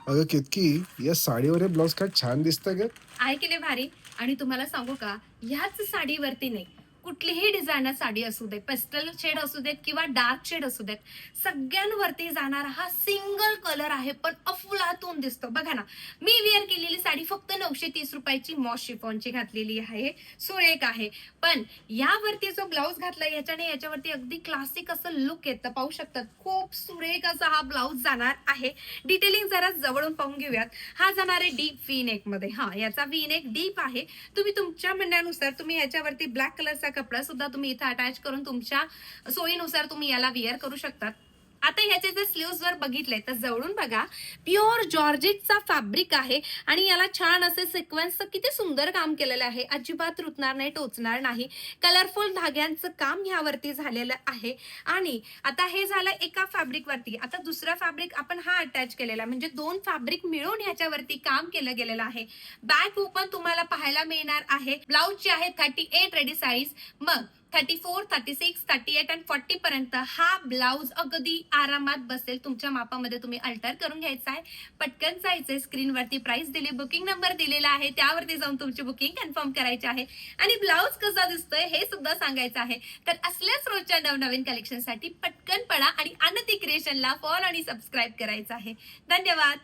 अगं केतकी, या साडीवर हे ब्लाउज काय छान दिसतंय ग. आहे की नाही भारी. आणि तुम्हाला सांगू का, ह्याच साडीवरती नाही, कुठलीही डिझायनर साडी असू दे, पेस्टल शेड असू देत किंवा डार्क शेड असू देत, सगळ्यांवरती जाणारा हा सिंगल कलर आहे, पण अफलातून दिसतो. बघा ना, मी वेअर केलेली साडी फक्त 930 रुपयाची मॉस शिफॉनची घातलेली आहे, सुरेख आहे. पण यावरती जो ब्लाऊज घातलाय याच्याने याच्यावरती अगदी क्लासिक असं लुक येतं. पाहू शकतात, खूप सुरेख असा हा ब्लाऊज जाणार आहे. डिटेलिंग जरा जवळून पाहून घेऊयात. हा जाणार आहे डीप व्ही नेक मध्ये. हा, याचा व्ही नेक डीप आहे. तुम्ही तुमच्या म्हणण्यानुसार तुम्ही याच्यावरती ब्लॅक कलरचा कपडा सुद्धा तुम्ही इथे अटॅच करून तुमच्या सोयीनुसार तुम्ही याला विअर करू शकतात. आता ह्याचे जर स्लीव्स जर बघितले तर जवळून बघा, प्युअर जॉर्जेटचा फॅब्रिक आहे आणि याला छान असे सिक्वेन्सचं किती सुंदर काम केलेलं आहे. अजिबात रुतणार नाही, टोचणार नाही. कलरफुल धाग्यांचं काम ह्यावरती झालेलं आहे. आणि आता हे झालं एका फॅब्रिक वरती. आता दुसरा फॅब्रिक आपण हा अटॅच केलेला, म्हणजे दोन फॅब्रिक मिळून ह्याच्यावरती काम केलं गेलेलं आहे. बॅक ओपन तुम्हाला पाहायला मिळणार आहे. ब्लाऊजची आहे 38 रेडी साईज. मग 34, 36, 38 आणि 40 पर्यंत हा ब्लाऊज अगदी आरामात बसेल. तुमच्या मापामध्ये तुम्ही अल्टर करून घ्यायचा आहे. पटकन जायचंय, स्क्रीनवरती प्राइस दिली, बुकिंग नंबर दिलेला आहे, त्यावरती जाऊन तुमची बुकिंग कन्फर्म करायची आहे आणि ब्लाऊज कसा दिसतोय हे सुद्धा सांगायचं आहे. तर असल्याच रोजच्या नवनवीन कलेक्शनसाठी पटकन पडा आणि आनंदी क्रिएशनला फॉलो आणि सबस्क्राईब करायचं आहे. धन्यवाद.